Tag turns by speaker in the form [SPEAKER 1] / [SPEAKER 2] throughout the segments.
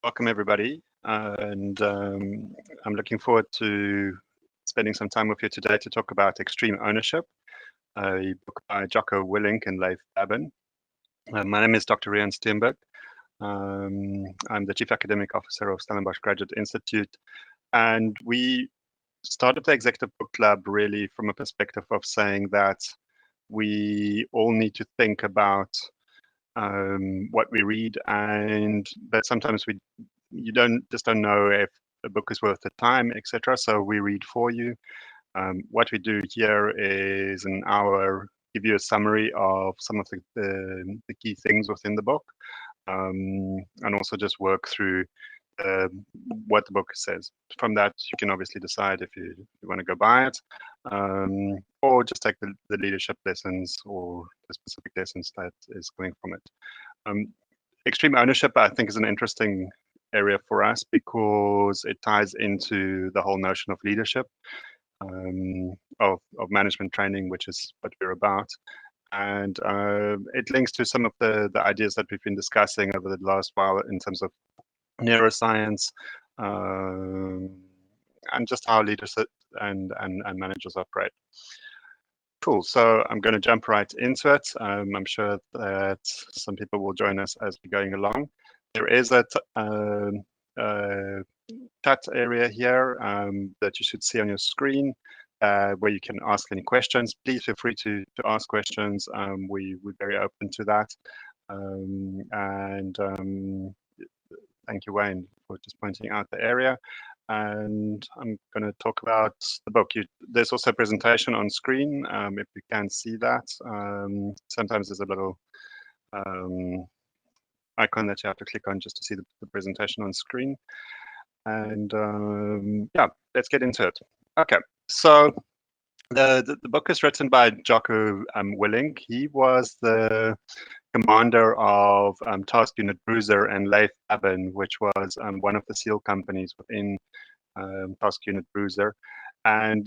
[SPEAKER 1] Welcome everybody, and I'm looking forward to spending some time with you today to talk about Extreme Ownership, a book by Jocko, Willink and Leif Babin. My name is Dr. Riaan Steenberg. I'm the Chief Academic Officer of Stellenbosch Graduate Institute, and we started the Executive Book Club really from a perspective of saying that we all need to think about what we read, but sometimes you don't know if a book is worth the time, etc. So we read for you. What we do here is an hour give you a summary of some of the key things within the book, and also just work through what the book says. From that, you can obviously decide if you want to go buy it, or just take the leadership lessons or the specific lessons that is coming from it. Extreme ownership, I think, is an interesting area for us because it ties into the whole notion of leadership, of management training, which is what we're about. And it links to some of the ideas that we've been discussing over the last while in terms of neuroscience, and just how leaders and managers operate. Cool. So I'm going to jump right into it. I'm sure that some people will join us as we're going along. There is a chat area here that you should see on your screen, where you can ask any questions. Please feel free to ask questions. We're very open to that. Thank you, Wayne, for just pointing out the area. And I'm going to talk about the book. There's also a presentation on screen, if you can see that. Sometimes there's a little icon that you have to click on just to see the presentation on screen. And yeah, let's get into it. Okay, so the book is written by Jocko Willink. He was the commander of Task Unit Bruiser and Leif Babin, which was one of the SEAL companies within Task Unit Bruiser, and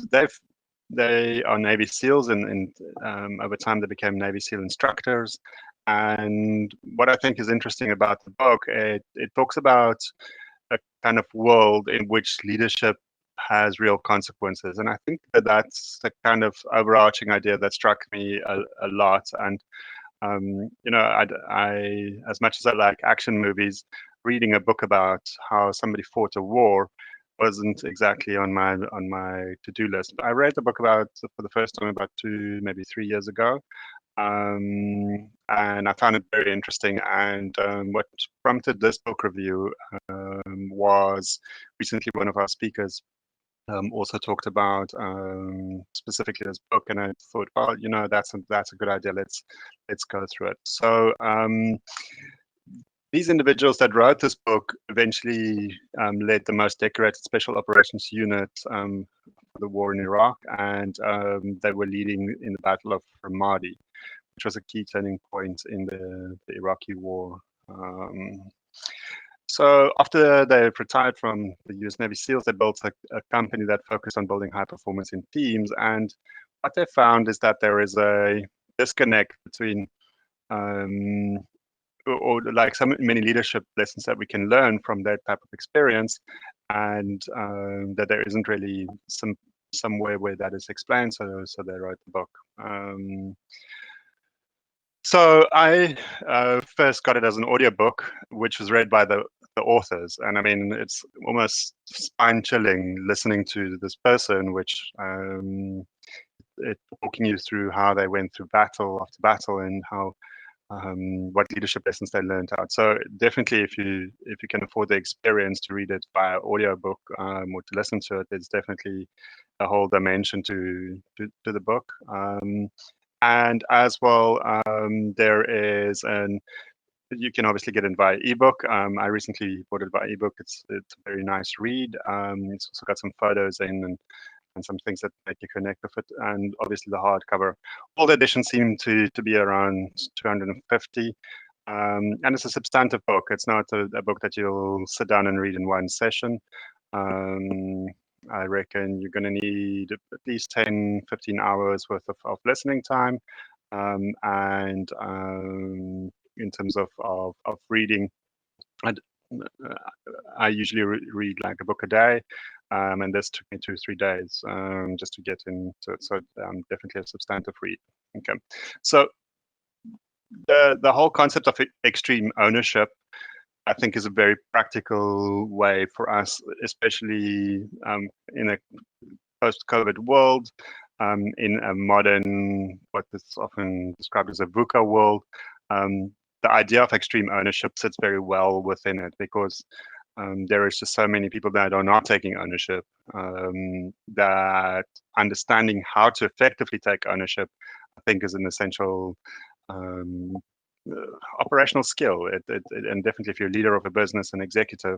[SPEAKER 1] they are Navy SEALs, and over time they became Navy SEAL instructors. And what I think is interesting about the book, it talks about a kind of world in which leadership has real consequences, and I think that's the kind of overarching idea that struck me a lot. And I, as much as I like action movies, reading a book about how somebody fought a war wasn't exactly on my to-do list. I read the book for the first time about 2, maybe 3 years ago, and I found it very interesting. And what prompted this book review was recently one of our speakers also talked about specifically this book, and I thought, well, that's a good idea. Let's go through it. So these individuals that wrote this book eventually led the most decorated special operations unit for the war in Iraq, and they were leading in the Battle of Ramadi, which was a key turning point in the Iraqi war. So after they retired from the US Navy SEALs, they built a company that focused on building high performance in teams. And what they found is that there is a disconnect between, or like so many leadership lessons that we can learn from that type of experience, and that there isn't really somewhere where that is explained. So they wrote the book. So I first got it as an audiobook, which was read by the authors. And I mean, it's almost spine-chilling listening to this person, which talking you through how they went through battle after battle and how what leadership lessons they learned out. So definitely, if you can afford the experience to read it via audiobook or to listen to it, there's definitely a whole dimension to the book. And as well, there is you can obviously get it via ebook. I recently bought it via ebook. It's a very nice read. It's also got some photos in and some things that make you connect with it. And obviously the hardcover. All the editions seem to be around 250. And it's a substantive book. It's not a book that you'll sit down and read in one session. I reckon you're going to need at least 10, 15 hours worth of listening time. And in terms of reading, I usually read like a book a day, and this took me 2 or 3 days just to get into it. So definitely a substantive read. Okay, so the whole concept of extreme ownership, I think, is a very practical way for us, especially in a post-COVID world, in a modern, what is often described as a VUCA world. The idea of extreme ownership sits very well within it because there is just so many people that are not taking ownership, that understanding how to effectively take ownership, I think, is an essential um, operational skill. And definitely if you're a leader of a business and executive,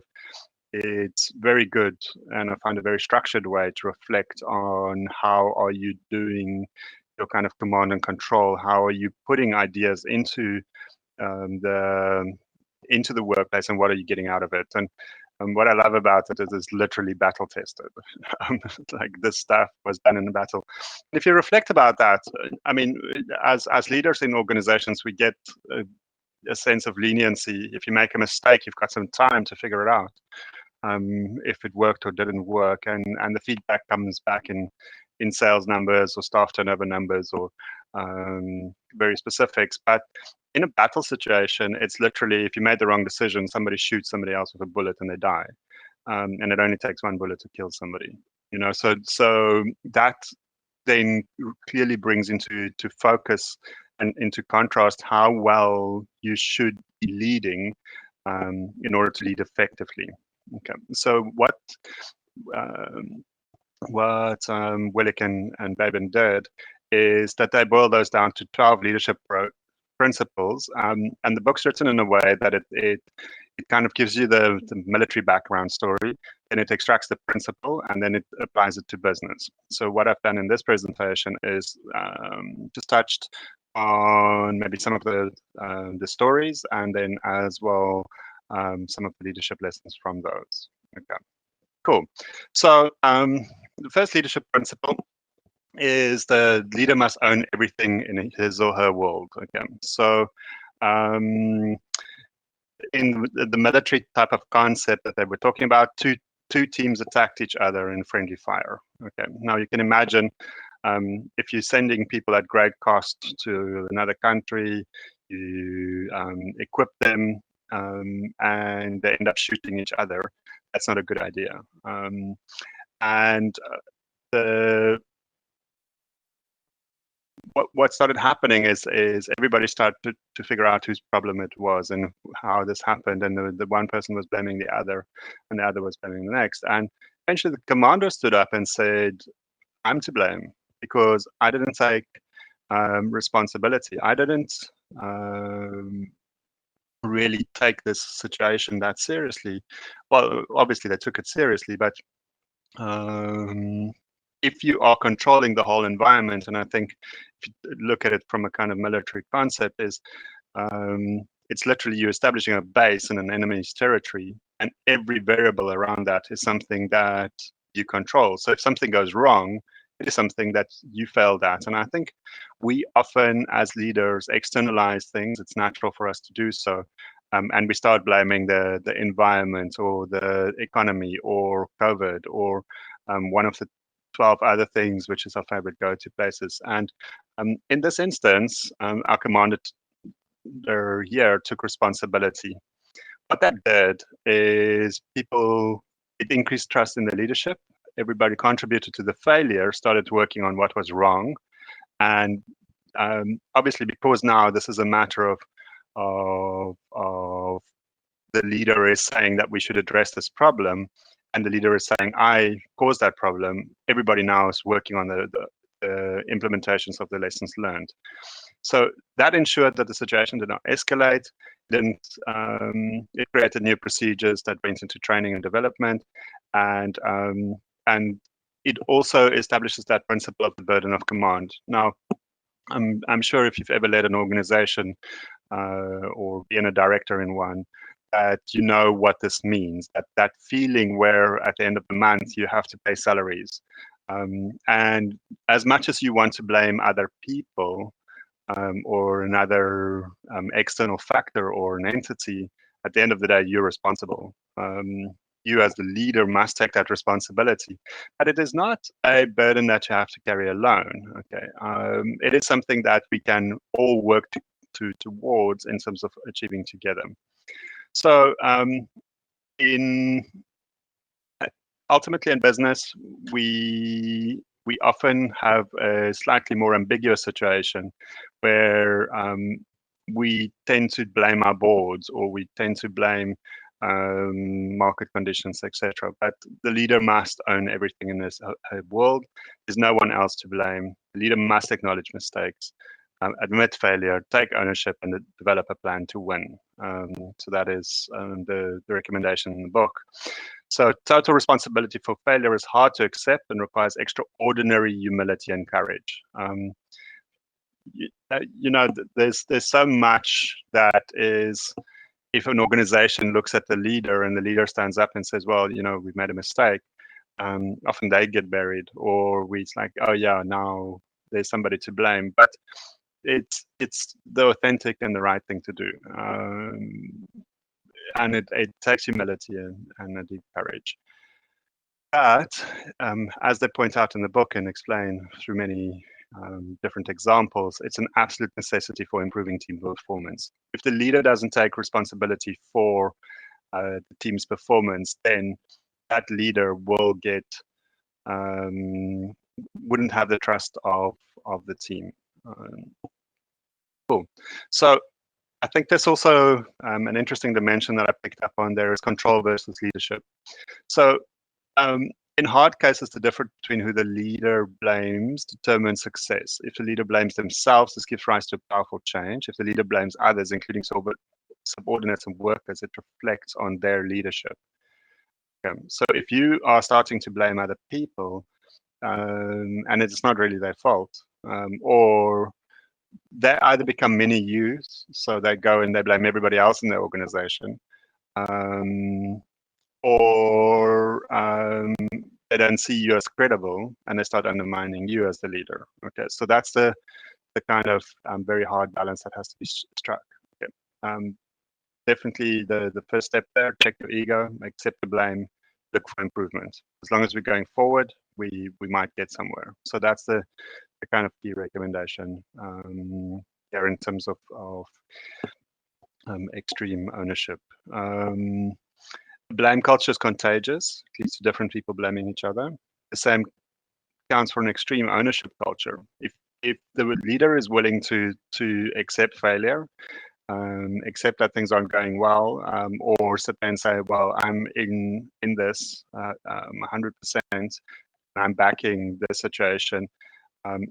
[SPEAKER 1] it's very good, and I find a very structured way to reflect on how are you doing your kind of command and control, how are you putting ideas the into the workplace, and what are you getting out of it. And what I love about it is it's literally battle tested. Like this stuff was done in a battle. If you reflect about that, I mean, as leaders in organizations, we get a sense of leniency. If you make a mistake, you've got some time to figure it out, if it worked or didn't work, and the feedback comes back in sales numbers or staff turnover numbers or very specifics. But in a battle situation, it's literally if you made the wrong decision, somebody shoots somebody else with a bullet and they die, and it only takes one bullet to kill somebody. So that then clearly brings into focus and into contrast how well you should be leading in order to lead effectively. Okay, so um, Willink and Babin did is that they boiled those down to 12 leadership principles, and the book's written in a way that it kind of gives you the military background story, and it extracts the principle, and then it applies it to business. So what I've done in this presentation is just touched on maybe some of the stories, and then as well some of the leadership lessons from those. Okay, cool. So the first leadership principle is the leader must own everything in his or her world. Okay, so um, in the military type of concept that they were talking about, two teams attacked each other in friendly fire. Okay, now you can imagine if you're sending people at great cost to another country, you equip them, and they end up shooting each other. That's not a good idea. And the what started happening is everybody started to figure out whose problem it was and how this happened, and the one person was blaming the other, and the other was blaming the next, and eventually the commander stood up and said, "I'm to blame because I didn't take responsibility. I didn't um, really take this situation that seriously." Well, obviously they took it seriously, but um, if you are controlling the whole environment, and I think if you look at it from a kind of military concept, is it's literally you establishing a base in an enemy's territory, and every variable around that is something that you control. So if something goes wrong, it is something that you failed at. And I think we often, as leaders, externalize things. It's natural for us to do so. And we start blaming the environment or the economy or COVID or one of the 12 other things, which is our favorite go-to places. And in this instance, our commander here took responsibility. What that did is it increased trust in the leadership. Everybody contributed to the failure, started working on what was wrong. And obviously, because now this is a matter of the leader is saying that we should address this problem, and the leader is saying, I caused that problem, everybody now is working on the implementations of the lessons learned. So that ensured that the situation did not escalate. It created new procedures that went into training and development, and it also establishes that principle of the burden of command. Now, I'm sure if you've ever led an organization or been a director in one, that you know what this means. That feeling where at the end of the month you have to pay salaries, and as much as you want to blame other people or another external factor or an entity, at the end of the day, you're responsible. You as the leader must take that responsibility, but it is not a burden that you have to carry alone. Okay, it is something that we can all work towards in terms of achieving together. So, in ultimately in business, we often have a slightly more ambiguous situation where we tend to blame our boards, or we tend to blame market conditions, etc. But the leader must own everything in this world. There's no one else to blame. The leader must acknowledge mistakes, admit failure, take ownership, and develop a plan to win. So that is the recommendation in the book. So total responsibility for failure is hard to accept and requires extraordinary humility and courage. There's so much that is, if an organization looks at the leader and the leader stands up and says, well, we've made a mistake, often they get buried, or it's like, oh yeah, now there's somebody to blame. But it's the authentic and the right thing to do. And it takes humility and a deep courage. But as they point out in the book and explain through many different examples, it's an absolute necessity for improving team performance. If the leader doesn't take responsibility for the team's performance, then that leader will wouldn't have the trust of the team. Cool. So I think there's also an interesting dimension that I picked up on there is control versus leadership. So in hard cases, the difference between who the leader blames determines success. If the leader blames themselves, this gives rise to powerful change. If the leader blames others, including subordinates and workers, it reflects on their leadership. So if you are starting to blame other people, and it's not really their fault, or they either become mini yous, so they go and they blame everybody else in their organization, or they don't see you as credible and they start undermining you as the leader. Okay, so that's the kind of very hard balance that has to be struck. Okay. Definitely the first step there, check your ego, accept the blame, look for improvement. As long as we're going forward, we might get somewhere. So that's the kind of key recommendation there in terms of extreme ownership. Blame culture is contagious. It leads to different people blaming each other. The same counts for an extreme ownership culture. If the leader is willing to accept failure, accept that things aren't going well, or sit there and say, well, I'm in this 100%, I'm backing the situation.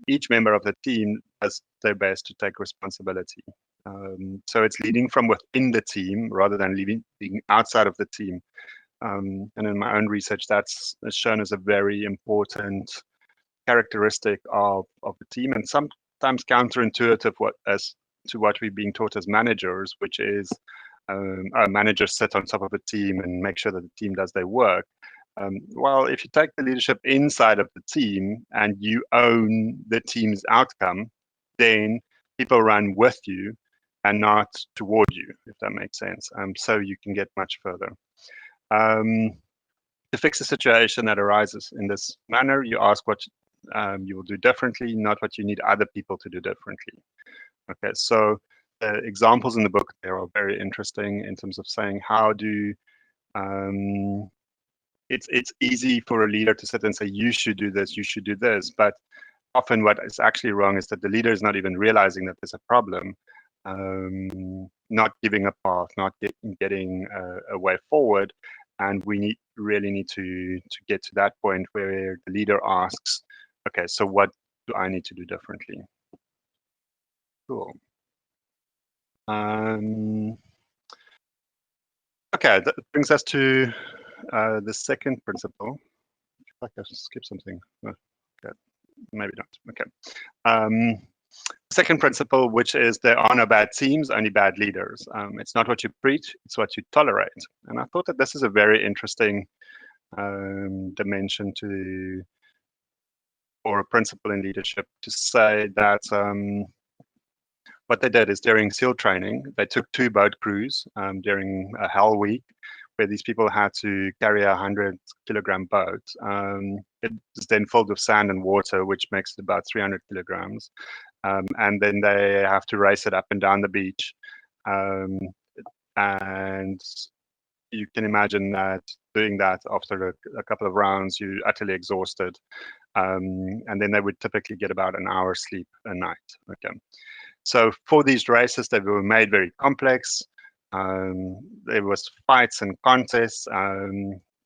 [SPEAKER 1] Each member of the team does their best to take responsibility. So it's leading from within the team rather than being outside of the team. And in my own research, that's shown as a very important characteristic of the team, and sometimes counterintuitive to what we're being taught as managers, which is managers sit on top of a team and make sure that the team does their work. Well, if you take the leadership inside of the team and you own the team's outcome, then people run with you and not toward you, if that makes sense. So you can get much further. To fix a situation that arises in this manner, you ask what you will do differently, not what you need other people to do differently. Okay, so the examples in the book there are very interesting in terms of saying how do it's easy for a leader to sit and say you should do this, you should do this, but often what is actually wrong is that the leader is not even realizing that there's a problem, not giving a path, not getting a way forward, and we really need to get to that point where the leader asks, okay, so what do I need to do differently? Cool. Okay, that brings us to the second principle. I like I skipped something. Okay, maybe not. Okay. Second principle, which is there are no bad teams, only bad leaders. It's not what you preach, it's what you tolerate. And I thought that this is a very interesting dimension or a principle in leadership to say that, what they did is during SEAL training, they took 2 boat crews during a hell week, where these people had to carry a 100-kilogram boat. It is then filled with sand and water, which makes it about 300 kilograms. And then they have to race it up and down the beach. Um, and you can imagine that doing that after a couple of rounds, you're utterly exhausted. And then they would typically get about an hour's sleep a night. Okay. So for these races, they were made very complex. There was fights and contests.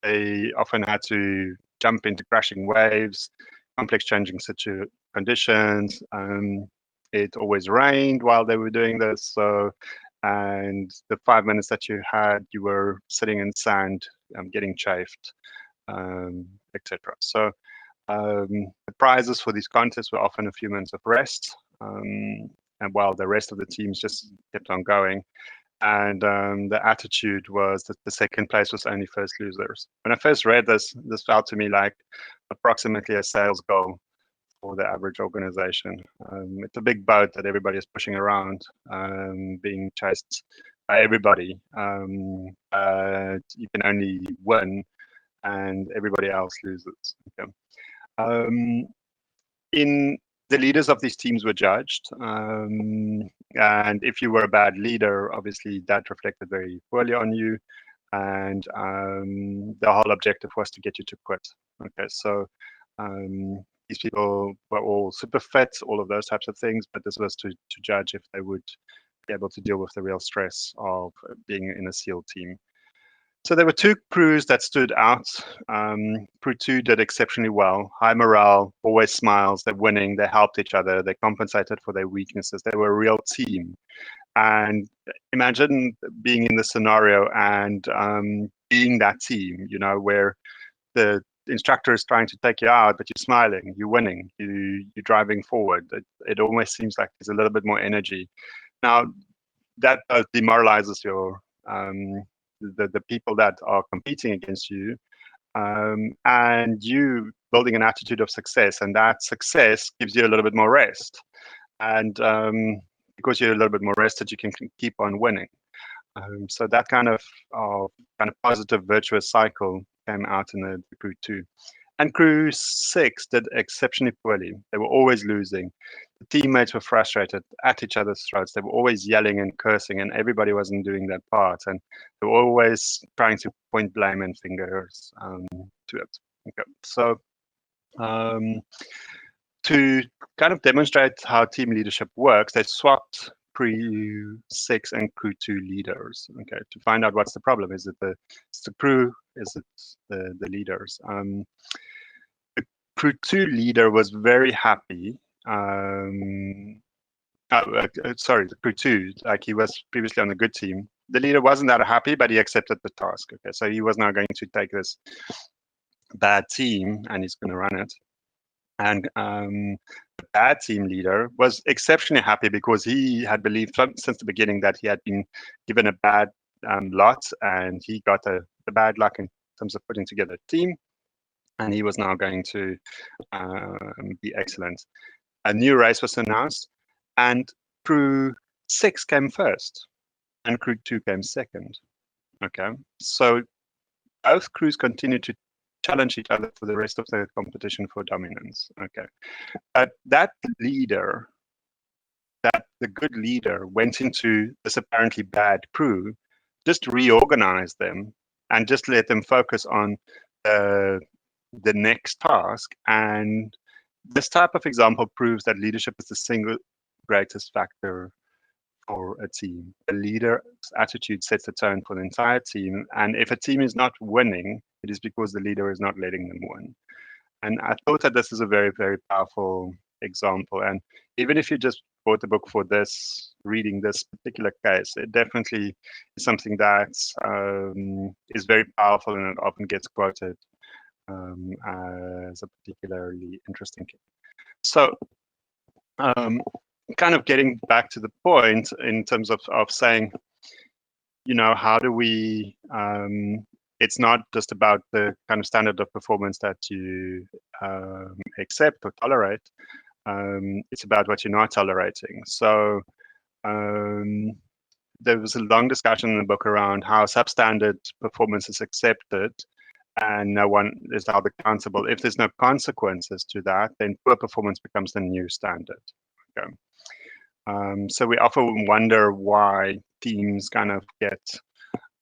[SPEAKER 1] They often had to jump into crashing waves, complex changing conditions. It always rained while they were doing this. So, and the 5 minutes that you had, you were sitting in sand, getting chafed, etc. So the prizes for these contests were often a few minutes of rest, and while the rest of the teams just kept on going. And the attitude was that the second place was only first losers. When I first read this, this felt to me like approximately a sales goal for the average organization. It's a big boat that everybody is pushing around, being chased by everybody. You can only win, and everybody else loses. Okay. In the leaders of these teams were judged, and if you were a bad leader, obviously that reflected very poorly on you, and the whole objective was to get you to quit. Okay, so these people were all super fit, all of those types of things, but this was to judge if they would be able to deal with the real stress of being in a SEAL team. So there were 2 crews that stood out. Crew 2 did exceptionally well. High morale, always smiles. They're winning. They helped each other. They compensated for their weaknesses. They were a real team. And imagine being in the scenario and being that team, where the instructor is trying to take you out, but you're smiling, you're winning, you're driving forward. It almost seems like there's a little bit more energy. Now, that demoralizes your the people that are competing against you, and you building an attitude of success, and that success gives you a little bit more rest, and because you're a little bit more rested, you can keep on winning. So that kind of positive virtuous cycle came out in the crew 2. And crew 6 did exceptionally poorly. They were always losing. The teammates were frustrated at each other's throats. They were always yelling and cursing, and everybody wasn't doing their part. And they were always trying to point blame and fingers to it. Okay. So to kind of demonstrate how team leadership works, they swapped crew 6 and crew 2 leaders. Okay, to find out what's the problem. Is it the crew? Is it the leaders? The crew 2 leader was very happy. Sorry, the crew 2, like he was previously on the good team. The leader wasn't that happy, but he accepted the task. Okay, so he was now going to take this bad team and he's going to run it. And the bad team leader was exceptionally happy because he had believed since the beginning that he had been given a bad lot, and he got the bad luck in terms of putting together a team, and he was now going to be excellent. A new race was announced, and crew 6 came first, and crew 2 came second. Okay, so both crews continued to challenge each other for the rest of the competition for dominance. Okay, but that leader, the good leader, went into this apparently bad crew, just reorganized them, and just let them focus on the next task. And this type of example proves that leadership is the single greatest factor for a team. The leader's attitude sets the tone for the entire team. And if a team is not winning, it is because the leader is not letting them win. And I thought that this is a very, very powerful example. And even if you just bought the book for this, reading this particular case, it definitely is something that is very powerful, and it often gets quoted as a particularly interesting case. So kind of getting back to the point in terms of saying, how do we, it's not just about the kind of standard of performance that you accept or tolerate. It's about what you're not tolerating. So Um, there was a long discussion in the book around how substandard performance is accepted and no one is held accountable. If there's no consequences to that, then poor performance becomes the new standard. Okay. So we often wonder why teams kind of get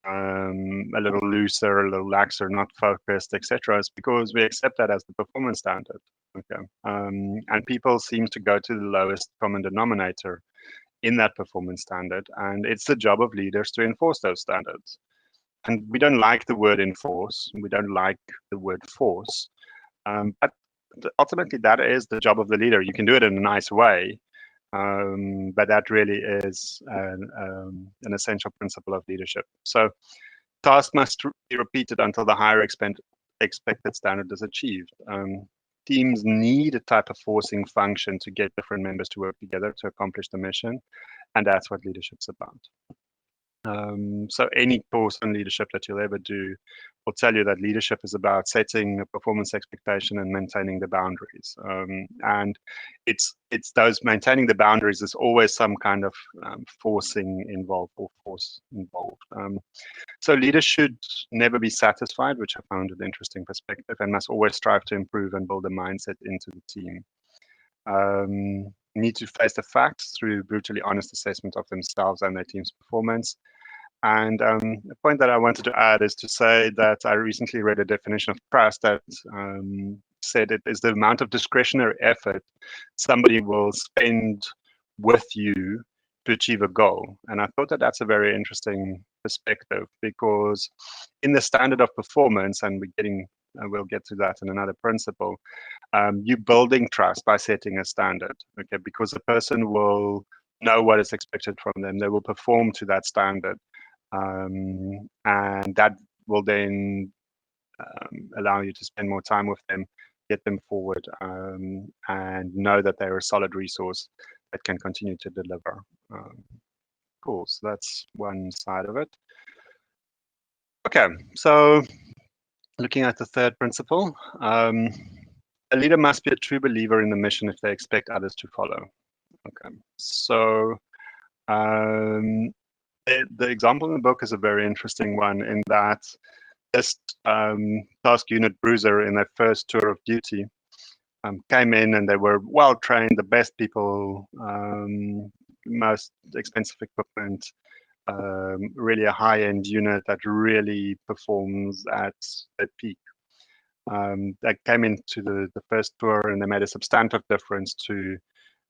[SPEAKER 1] a little looser, a little laxer, not focused, etc. It's because we accept that as the performance standard. Okay. And people seem to go to the lowest common denominator in that performance standard, and it's the job of leaders to enforce those standards. And we don't like the word enforce, we don't like the word force, but ultimately that is the job of the leader. You can do it in a nice way, but that really is an essential principle of leadership. So tasks must be repeated until the higher expected standard is achieved. Teams need a type of forcing function to get different members to work together to accomplish the mission, and that's what leadership's about. So any course on leadership that you'll ever do will tell you that leadership is about setting a performance expectation and maintaining the boundaries. And it's those maintaining the boundaries is always some kind of forcing involved or force involved. So leaders should never be satisfied, which I found an interesting perspective, and must always strive to improve and build a mindset into the team. Need to face the facts through brutally honest assessment of themselves and their team's performance. And the point that I wanted to add is to say that I recently read a definition of trust that said it is the amount of discretionary effort somebody will spend with you to achieve a goal. And I thought that that's a very interesting perspective, because in the standard of performance, and we'll get to that in another principle, you're building trust by setting a standard, okay? Because the person will know what is expected from them. They will perform to that standard. And that will then allow you to spend more time with them, get them forward, and know that they're a solid resource that can continue to deliver. Cool, so that's one side of it. Okay, so looking at the third principle, a leader must be a true believer in the mission if they expect others to follow. Okay, so the example in the book is a very interesting one in that this task unit Bruiser in their first tour of duty came in, and they were well trained, the best people, most expensive equipment, really a high-end unit that really performs at peak. They came into the first tour and they made a substantive difference to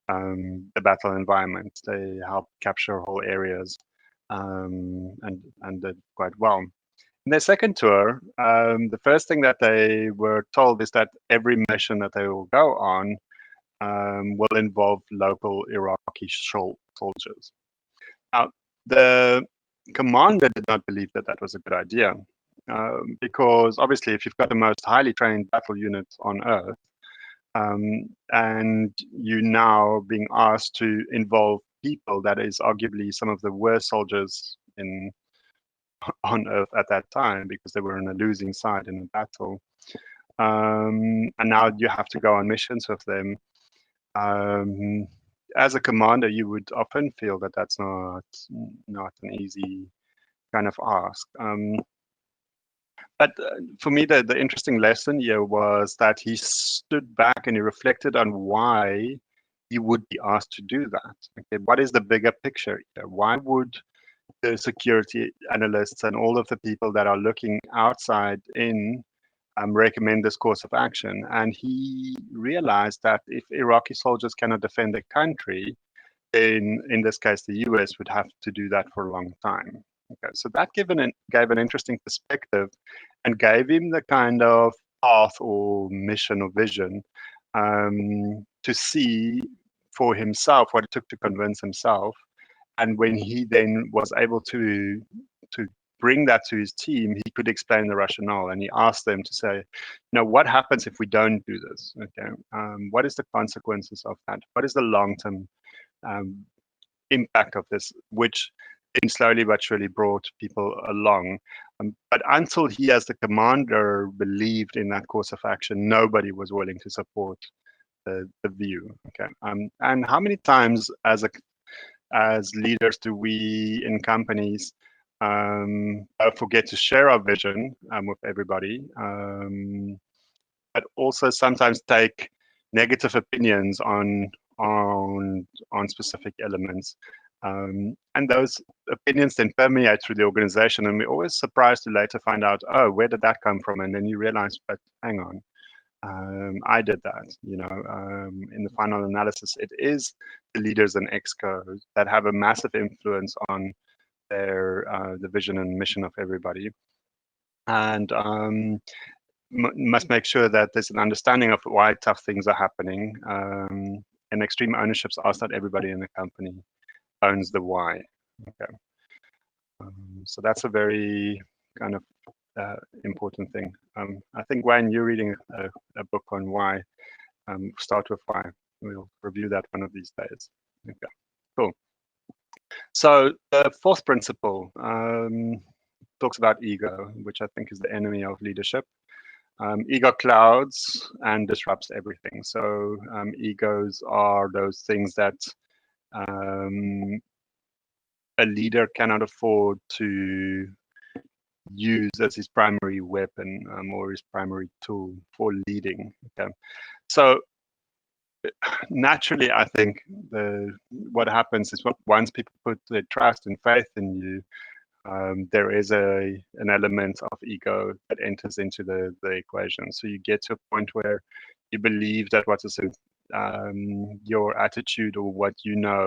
[SPEAKER 1] the battle environment. They helped capture whole areas and did quite well. In their second tour, the first thing that they were told is that every mission that they will go on will involve local Iraqi soldiers. Now, the commander did not believe that that was a good idea, because obviously if you've got the most highly trained battle unit on Earth, and you now being asked to involve people that is arguably some of the worst soldiers on Earth at that time, because they were on a losing side in a battle. And now you have to go on missions with them. As a commander, you would often feel that that's not an easy kind of ask. But for me, the interesting lesson here was that he stood back and he reflected on why he would be asked to do that. Okay, what is the bigger picture here? Why would the security analysts and all of the people that are looking outside in recommend this course of action? And he realized that if Iraqi soldiers cannot defend their country, then in this case, the US would have to do that for a long time. Okay, so that gave an interesting perspective and gave him the kind of path or mission or vision to see for himself what it took to convince himself. And when he then was able to bring that to his team, he could explain the rationale, and he asked them to say, what happens if we don't do this? Okay, what is the consequences of that? What is the long-term impact of this? Which then slowly but surely brought people along. But until he, as the commander, believed in that course of action, nobody was willing to support the view. Okay, and how many times as a as leaders do we in companies forget to share our vision with everybody, but also sometimes take negative opinions on specific elements. And those opinions then permeate through the organization, and we're always surprised to later find out, oh, where did that come from? And then you realize, but hang on, I did that. In the final analysis, it is the leaders and excos that have a massive influence on their the vision and mission of everybody, and must make sure that there's an understanding of why tough things are happening. And extreme ownerships ask that everybody in the company owns the why. Okay. So that's a very kind of important thing. I think when you're reading a book on why, start with why. We'll review that one of these days. Okay, cool. So the fourth principle talks about ego, which I think is the enemy of leadership. Ego clouds and disrupts everything. So egos are those things that a leader cannot afford to use as his primary weapon or his primary tool for leading. Okay. So naturally, I think what happens is once people put their trust and faith in you, there is an element of ego that enters into the equation. So you get to a point where you believe that your attitude or what you know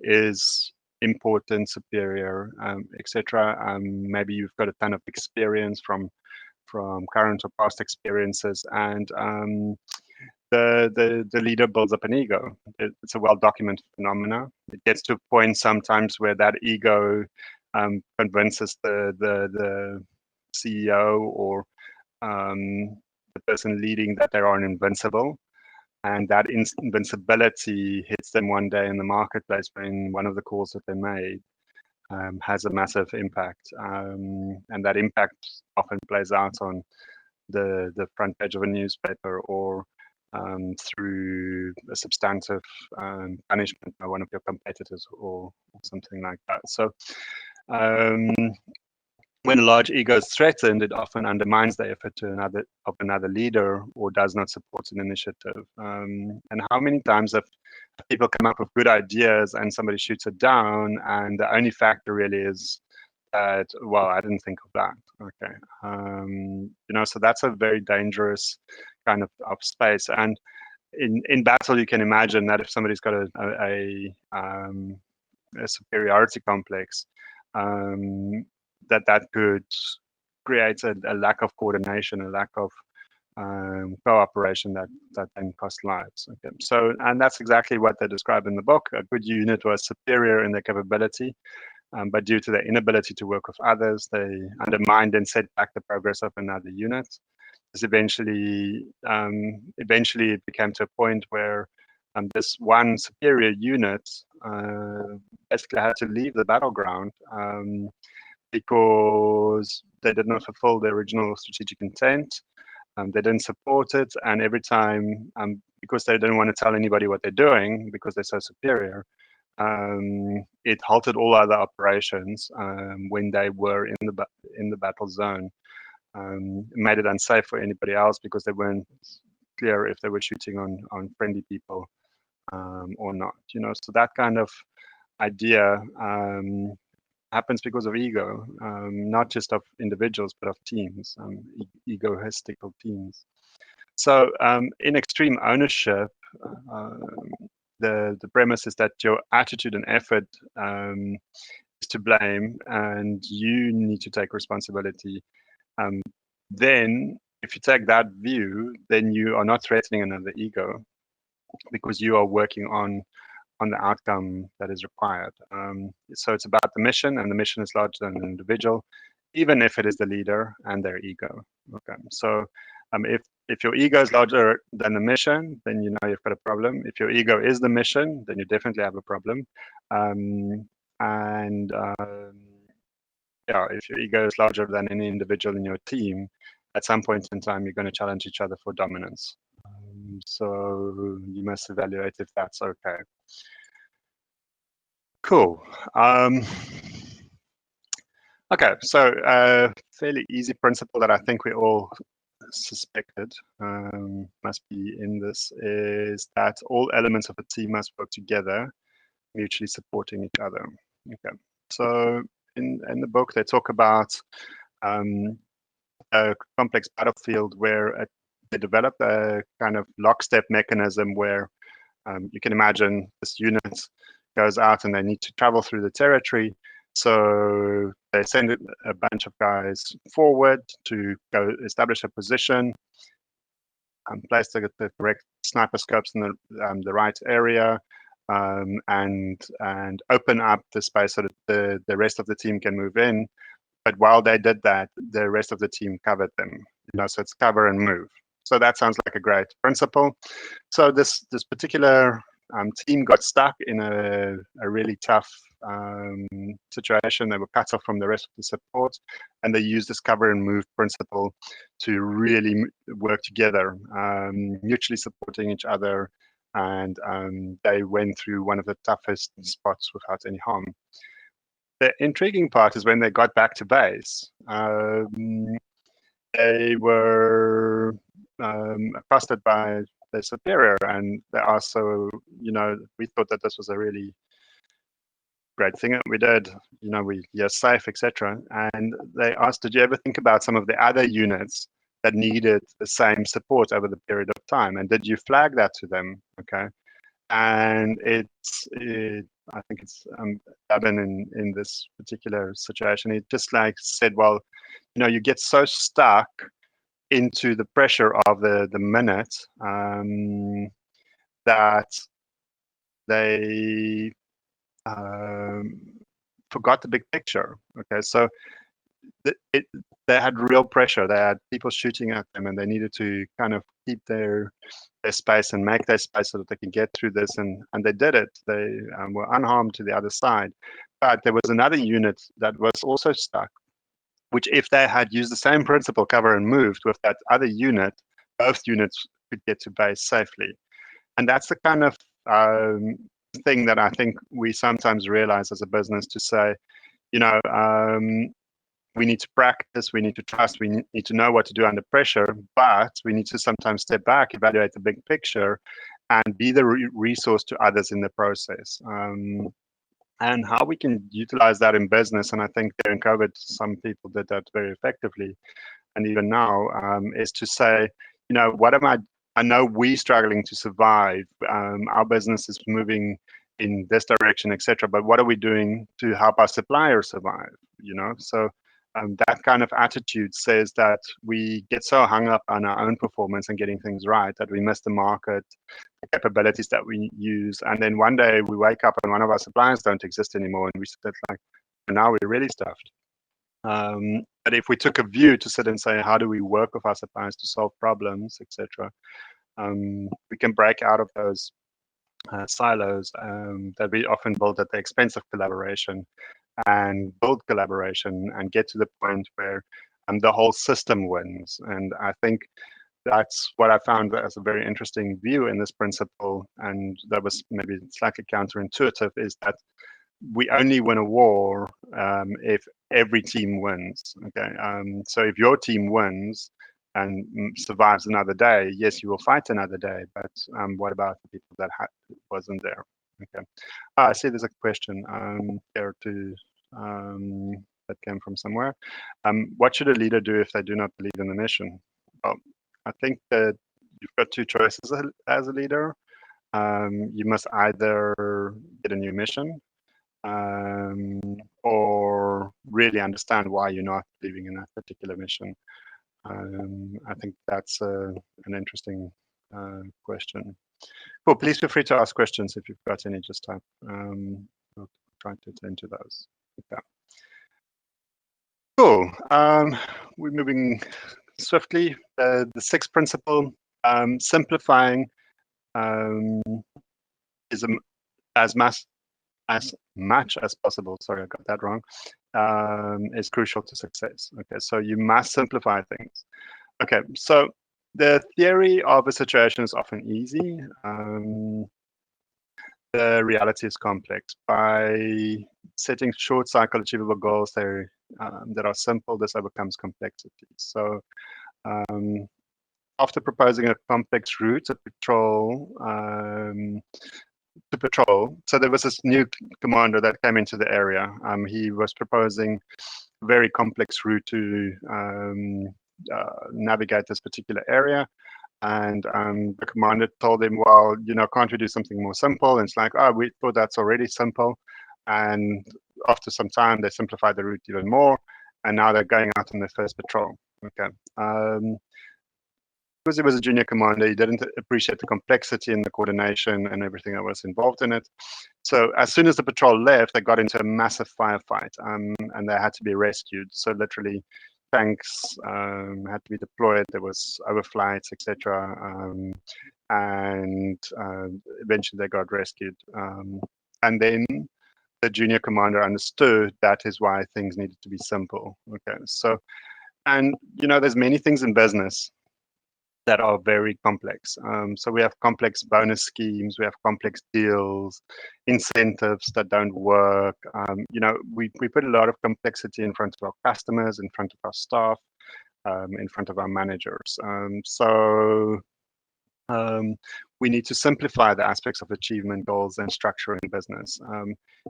[SPEAKER 1] is important, superior, etc. Maybe you've got a ton of experience from current or past experiences, and the leader builds up an ego. It's a well-documented phenomena. It gets to a point sometimes where that ego convinces the CEO or the person leading that they are invincible, and that invincibility hits them one day in the marketplace when one of the calls that they made has a massive impact, and that impact often plays out on the front page of a newspaper or through a substantive punishment by one of your competitors or something like that. So when a large ego is threatened, it often undermines the effort of another leader or does not support an initiative. And how many times have people come up with good ideas and somebody shoots it down, and the only factor really is that, well, I didn't think of that. Okay. So that's a very dangerous kind of space. And in battle, you can imagine that if somebody's got a superiority complex, that could create a lack of coordination, a lack of cooperation that then costs lives. Okay, so and that's exactly what they describe in the book. A good unit was superior in their capability, but due to their inability to work with others, they undermined and set back the progress of another unit. This eventually it became to a point where this one superior unit basically had to leave the battleground because they did not fulfill the original strategic intent. They didn't support it, and every time, because they didn't want to tell anybody what they're doing because they're so superior, it halted all other operations when they were in the battle zone. It made it unsafe for anybody else because they weren't clear if they were shooting on friendly people or not. So that kind of idea happens because of ego, not just of individuals, but of teams, egoistical teams. So in extreme ownership, the premise is that your attitude and effort is to blame, and you need to take responsibility. Then, if you take that view, then you are not threatening another ego because you are working on the outcome that is required. So it's about the mission, and the mission is larger than an individual, even if it is the leader and their ego. Okay, so if your ego is larger than the mission, then you know you've got a problem. If your ego is the mission, then you definitely have a problem. And yeah, if your ego is larger than any individual in your team, at some point in time, you're going to challenge each other for dominance. So you must evaluate if that's okay. Cool. Okay, so fairly easy principle that I think we all suspected must be in this is that all elements of a team must work together, mutually supporting each other. Okay, so in the book they talk about um, a complex battlefield where they develop a kind of lockstep mechanism where you can imagine this unit goes out and they need to travel through the territory. So they send a bunch of guys forward to go establish a position, place the correct sniper scopes in the right area, and open up the space so that the rest of the team can move in. But while they did that, the rest of the team covered them. So it's cover and move. So that sounds like a great principle. So this particular team got stuck in a really tough situation. They were cut off from the rest of the support, and they used this cover and move principle to really work together, mutually supporting each other, and they went through one of the toughest spots without any harm. The intriguing part is when they got back to base, they were accosted by their superior, and they asked, so, we thought that this was a really great thing that we did, you're safe, etc. And they asked, did you ever think about some of the other units that needed the same support over the period of time? And did you flag that to them? Okay. And I think it's Babin in this particular situation. It just like said, well, you get so stuck into the pressure of the minute that they forgot the big picture. Okay, so they had real pressure. They had people shooting at them, and they needed to kind of keep their space and make their space so that they can get through this. And they did it. They were unharmed to the other side. But there was another unit that was also stuck, which if they had used the same principle, cover and moved with that other unit, both units could get to base safely. And that's the kind of thing that I think we sometimes realize as a business to say, we need to practice, we need to trust, we need to know what to do under pressure, but we need to sometimes step back, evaluate the big picture, and be the resource to others in the process. And how we can utilize that in business, and I think during COVID, some people did that very effectively, and even now, is to say, what am I know we're struggling to survive. Our business is moving in this direction, etc. But what are we doing to help our suppliers survive? So that kind of attitude says that we get so hung up on our own performance and getting things right that we miss the market, the capabilities that we use, and then one day we wake up and one of our suppliers don't exist anymore, and we sit like, now we're really stuffed. But if we took a view to sit and say, how do we work with our suppliers to solve problems, etc., we can break out of those silos that we often build at the expense of collaboration, and build collaboration and get to the point where the whole system wins. And I think that's what I found as a very interesting view in this principle, and that was maybe slightly counterintuitive, is that we only win a war if every team wins. Okay, so if your team wins and survives another day, yes, you will fight another day. But what about the people that wasn't there? Okay, I see there's a question there too that came from somewhere. What should a leader do if they do not believe in the mission? Well, I think that you've got two choices as a leader. You must either get a new mission, or really understand why you're not believing in that particular mission. I think that's an interesting question. Well, please feel free to ask questions if you've got any. Just type. We'll try to attend to those. Okay. Cool. We're moving swiftly. The sixth principle, simplifying, is as much as possible. Sorry, I got that wrong. Is crucial to success. Okay, so you must simplify things. Okay, so the theory of a situation is often easy. the reality is complex. By setting short cycle achievable goals that are simple, this overcomes complexity. So after proposing a complex route to patrol, so there was this new commander that came into the area. He was proposing a very complex route to navigate this particular area. And the commander told him, well, can't we do something more simple? And it's like, oh, we thought that's already simple. And after some time, they simplified the route even more. And now they're going out on their first patrol. Okay. Because he was a junior commander, he didn't appreciate the complexity and the coordination and everything that was involved in it. So as soon as the patrol left, they got into a massive firefight, and they had to be rescued. So literally, tanks had to be deployed. There was overflights, etc., and eventually they got rescued. And then the junior commander understood that is why things needed to be simple. Okay, so there's many things in business that are very complex. So we have complex bonus schemes, we have complex deals, incentives that don't work. We put a lot of complexity in front of our customers, in front of our staff, in front of our managers. We need to simplify the aspects of achievement goals and structure in business.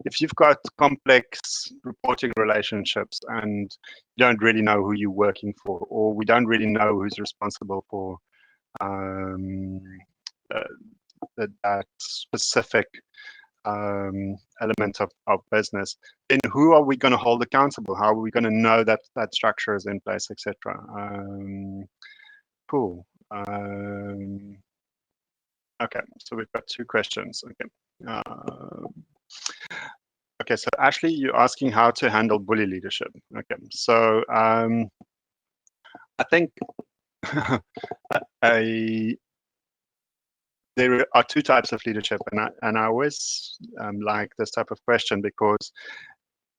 [SPEAKER 1] If you've got complex reporting relationships and you don't really know who you're working for, or we don't really know who's responsible for that specific element of business, then who are we going to hold accountable? How are we going to know that that structure is in place, etc.? Cool. Okay, so we've got 2 questions. Okay, so Ashley, you're asking how to handle bully leadership. Okay, so I think there are 2 types of leadership, and I always like this type of question, because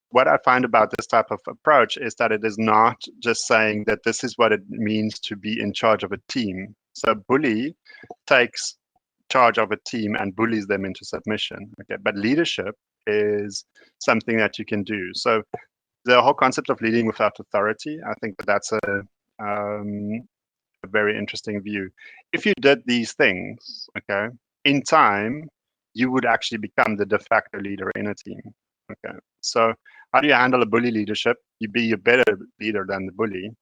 [SPEAKER 1] what I find about this type of approach is that it is not just saying that this is what it means to be in charge of a team. So bully takes charge of a team and bullies them into submission. Okay, but leadership is something that you can do. So the whole concept of leading without authority, I think that's a very interesting view. If you did these things, okay, in time, you would actually become the de facto leader in a team. Okay, so how do you handle a bully leadership? You be a better leader than the bully.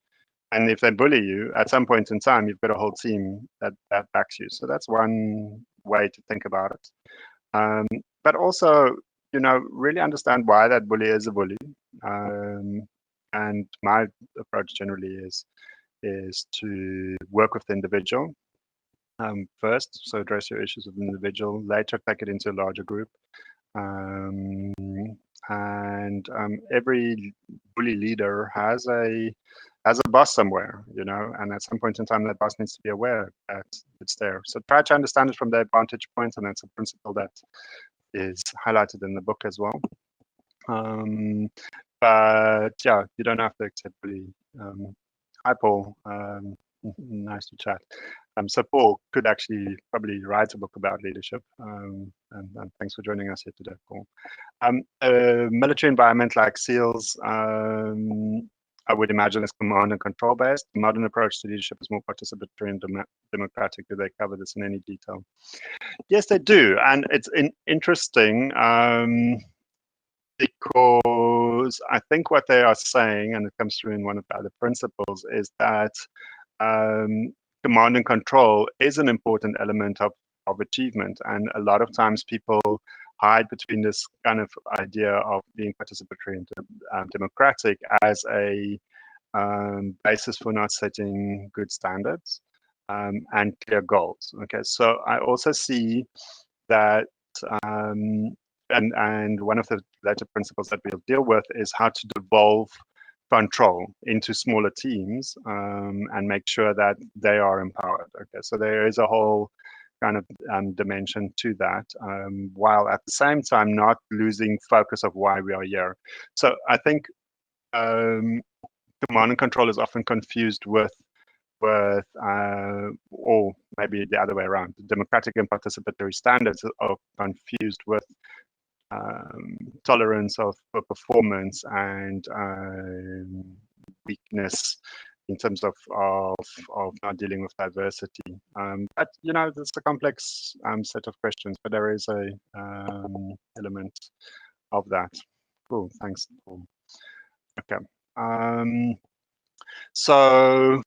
[SPEAKER 1] And if they bully you, at some point in time, you've got a whole team that backs you. So that's one way to think about it. But also, really understand why that bully is a bully. And my approach generally is to work with the individual first. So address your issues with the individual, later take it into a larger group. And every bully leader has a boss somewhere, and at some point in time, that boss needs to be aware that it's there. So try to understand it from their vantage point, and that's a principle that is highlighted in the book as well. But yeah, you don't have to accept bully. Hi, Paul. Nice to chat. So Paul could actually probably write a book about leadership. And thanks for joining us here today, Paul. A military environment like SEALs, I would imagine, is command and control based. The modern approach to leadership is more participatory and democratic. Do they cover this in any detail? Yes, they do. And it's interesting because I think what they are saying, and it comes through in one of the other principles, is that command and control is an important element of achievement. And a lot of times people hide between this kind of idea of being participatory and democratic as a basis for not setting good standards and clear goals. Okay, so I also see that, and one of the later principles that we'll deal with is how to devolve control into smaller teams and make sure that they are empowered. Okay, so there is a whole kind of dimension to that, while at the same time not losing focus of why we are here. So I think command and control is often confused with with, or maybe the other way around, democratic and participatory standards are confused with tolerance of performance and weakness in terms of not dealing with diversity. But it's a complex set of questions, but there is a element of that. Cool, thanks, Paul. Okay. So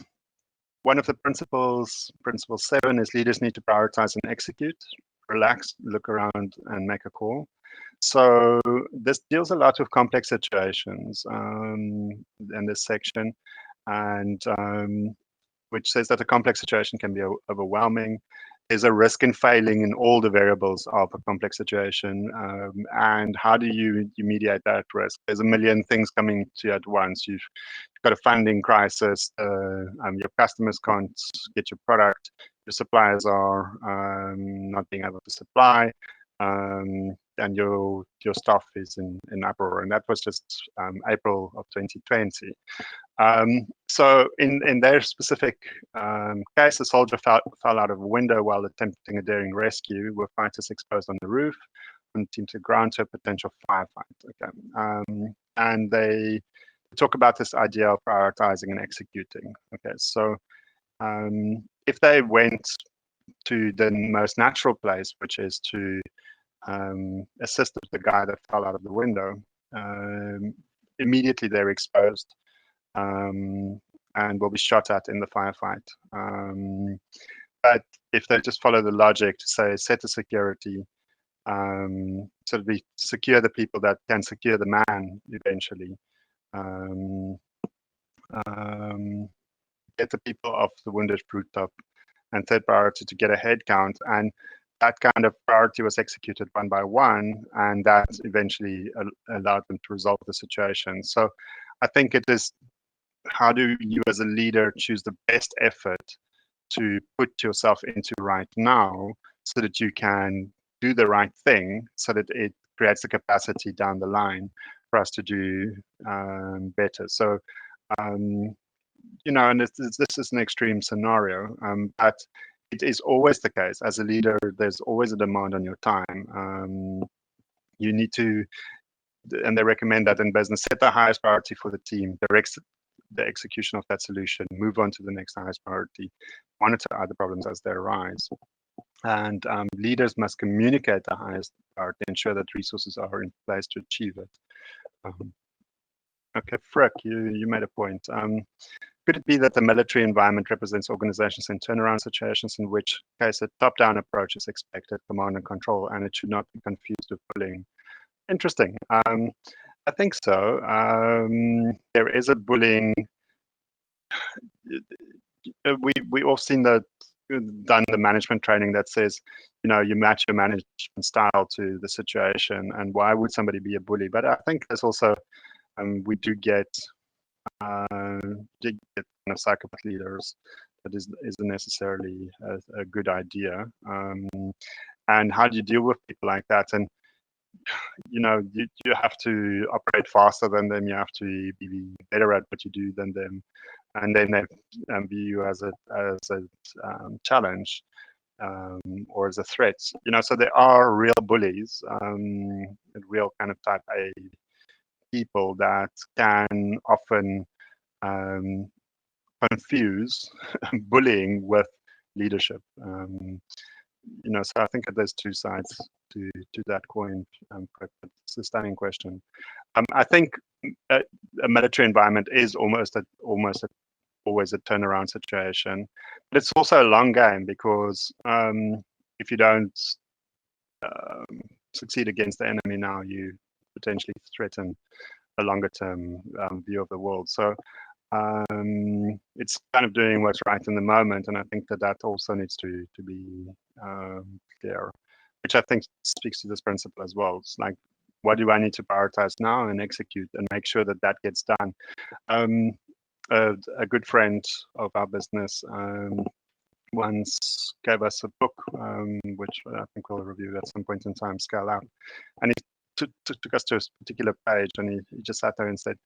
[SPEAKER 1] one of the principles, principle 7, is leaders need to prioritize and execute, relax, look around, and make a call. So this deals a lot with complex situations in this section, and which says that a complex situation can be overwhelming. There's a risk in failing in all the variables of a complex situation, and how do you mediate that risk? There's a million things coming to you at once. You've got a funding crisis, your customers can't get your product, your suppliers are not being able to supply, and your staff is in uproar. And that was just April of 2020. So in their specific case, a soldier fell out of a window while attempting a daring rescue, with fighters exposed on the roof, on the team to ground to a potential firefight. Okay, and they talk about this idea of prioritizing and executing. Okay, so if they went to the most natural place, which is to assist the guy that fell out of the window, immediately they're exposed and will be shot at in the firefight. But if they just follow the logic to say set a security, so we secure the people that can secure the man eventually, get the people off the wounded rooftop, and third priority to get a head count. And that kind of priority was executed one by one, and that eventually allowed them to resolve the situation. So I think it is, how do you as a leader choose the best effort to put yourself into right now so that you can do the right thing, so that it creates the capacity down the line for us to do better. So, and this is an extreme scenario, but it is always the case. As a leader, there's always a demand on your time. You need to, and they recommend that in business, set the highest priority for the team, direct the execution of that solution, move on to the next highest priority, monitor other problems as they arise. And leaders must communicate the highest priority, ensure that resources are in place to achieve it. Okay, Frick, you made a point. Could it be that the military environment represents organizations in turnaround situations, in which case a top-down approach is expected, command and control, and it should not be confused with bullying? Interesting. I think so. There is a bullying. We all seen done the management training that says, you match your management style to the situation, and why would somebody be a bully? But I think there's also we do get kind of psychopath leaders that isn't necessarily a good idea. And how do you deal with people like that? And you have to operate faster than them. You have to be better at what you do than them, and then they view you as a challenge or as a threat. So there are real bullies, real kind of type A people that can often confuse bullying with leadership. So I think that there's two sides to that coin. It's a stunning question. I think a military environment is almost always a turnaround situation, but it's also a long game, because if you don't succeed against the enemy now, you potentially threaten a longer term view of the world. So it's kind of doing what's right in the moment, and I think that also needs to be clear, which I think speaks to this principle as well. It's like, what do I need to prioritize now and execute and make sure that gets done? A good friend of our business once gave us a book, which I think we'll review at some point in time, Scale Out. And he took us to a particular page, and he just sat there and said,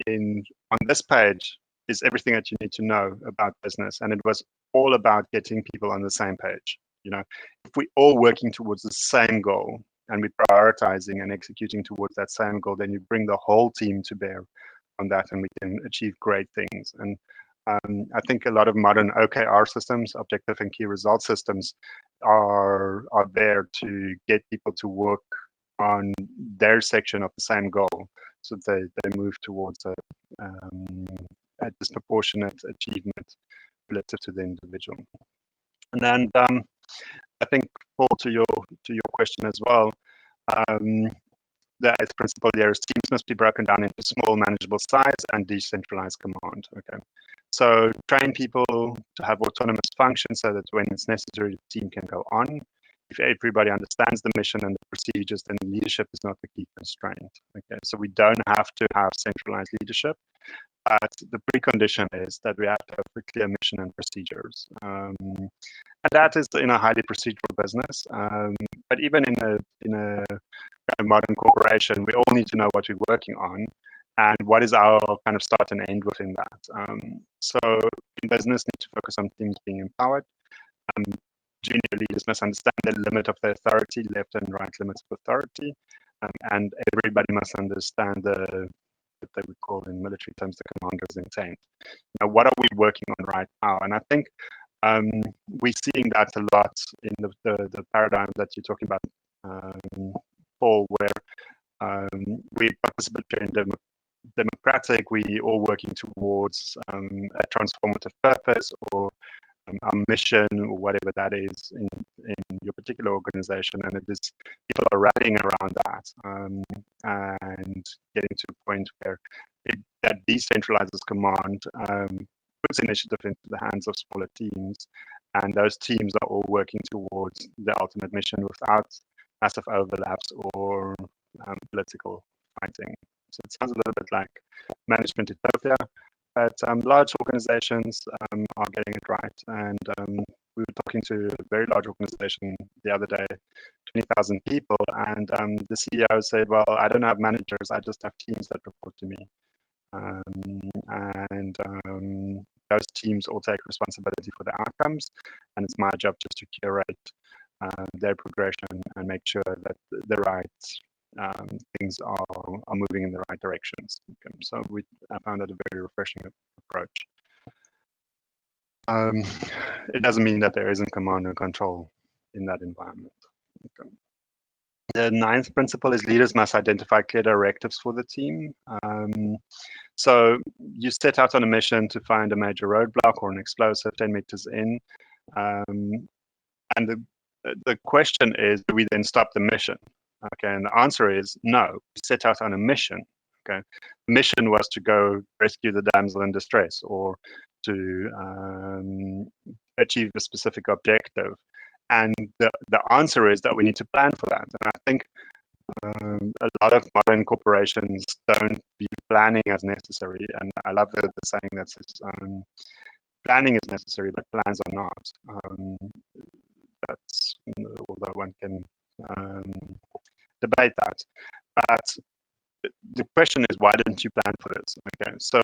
[SPEAKER 1] on this page, is everything that you need to know about business. And it was all about getting people on the same page. If we're all working towards the same goal and we're prioritizing and executing towards that same goal, then you bring the whole team to bear on that, and we can achieve great things. And I think a lot of modern OKR systems, objective and key result systems, are there to get people to work on their section of the same goal, so they move towards a disproportionate achievement relative to the individual. And then I think, Paul, to your question as well, the eighth principle there is teams must be broken down into small, manageable size and decentralized command. Okay, so train people to have autonomous functions so that when it's necessary, the team can go on. If everybody understands the mission and the procedures, then leadership is not the key constraint. Okay, so we don't have to have centralized leadership, but the precondition is that we have to have a clear mission and procedures. And that is in a highly procedural business. But even in a modern corporation, we all need to know what we're working on and what is our kind of start and end within that. So in business, need to focus on teams being empowered. Junior leaders must understand the limit of their authority, left and right limits of authority, and everybody must understand what they would call in military terms the commander's intent. Now, what are we working on right now? And I think we're seeing that a lot in the paradigm that you're talking about, Paul, where we participate in democratic, we all working towards a transformative purpose or our mission or whatever that is in your particular organization, and it is people are rallying around that and getting to a point where that decentralizes command, puts initiative into the hands of smaller teams, and those teams are all working towards the ultimate mission without massive overlaps or political fighting. So it sounds a little bit like management utopia, but large organizations are getting it right. And we were talking to a very large organization the other day, 20,000 people, and the CEO said, well, I don't have managers, I just have teams that report to me. And those teams all take responsibility for the outcomes, and it's my job just to curate their progression and make sure that the right things are moving in the right directions. Okay. So I found that a very refreshing approach. It doesn't mean that there isn't command and control in that environment. Okay. The ninth principle is leaders must identify clear directives for the team. So you set out on a mission to find a major roadblock or an explosive 10 meters in. And the question is, do we then stop the mission? Okay, and the answer is no. We set out on a mission. Okay, the mission was to go rescue the damsel in distress or to achieve a specific objective. And the answer is that we need to plan for that. And I think a lot of modern corporations don't view planning as necessary. And I love the saying that says planning is necessary, but plans are not. That's, although one can debate that. But the question is, why didn't you plan for this? Okay, so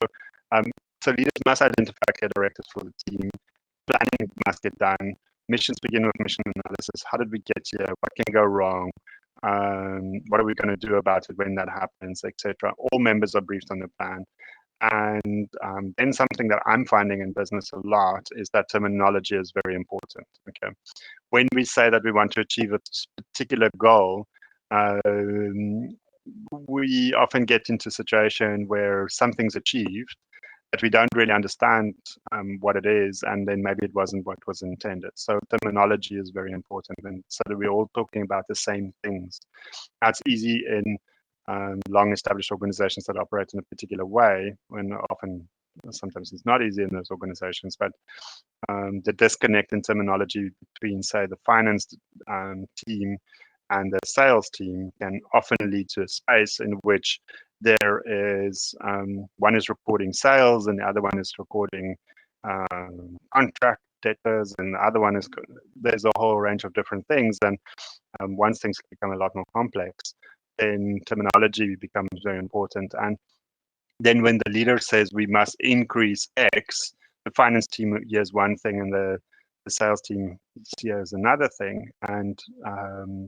[SPEAKER 1] leaders must identify clear directives for the team. Planning must get done. Missions begin with mission analysis. How did we get here? What can go wrong? What are we going to do about it when that happens, etc. All members are briefed on the plan. And then something that I'm finding in business a lot is that terminology is very important. Okay, when we say that we want to achieve a particular goal, we often get into a situation where something's achieved, but we don't really understand what it is, and then maybe it wasn't what was intended. So terminology is very important, and so that we're all talking about the same things. That's easy in long-established organizations that operate in a particular way, when often, sometimes it's not easy in those organizations, but the disconnect in terminology between, say, the finance team and the sales team can often lead to a space in which there is one is reporting sales and the other one is recording contract debtors, and the other one is, there's a whole range of different things. And once things become a lot more complex, then terminology becomes very important. And then when the leader says we must increase X, the finance team hears one thing and the sales team hears another thing, and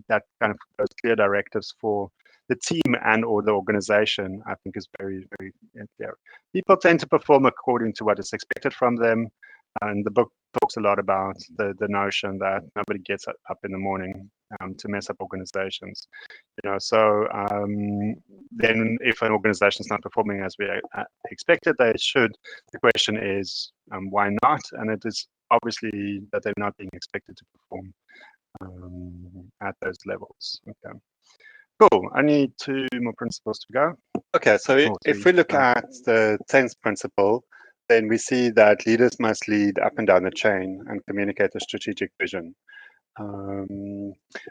[SPEAKER 1] that kind of those clear directives for the team and or the organization, I think, is very, very clear. People tend to perform according to what is expected from them, and the book talks a lot about the notion that nobody gets up in the morning to mess up organizations. So then if an organization is not performing as we expected they should, the question is why not? And it is obviously that they're not being expected to perform at those levels. Okay, cool. I need 2 more principles to go.
[SPEAKER 2] Okay, so if we look at the 10th principle, then we see that leaders must lead up and down the chain and communicate a strategic vision.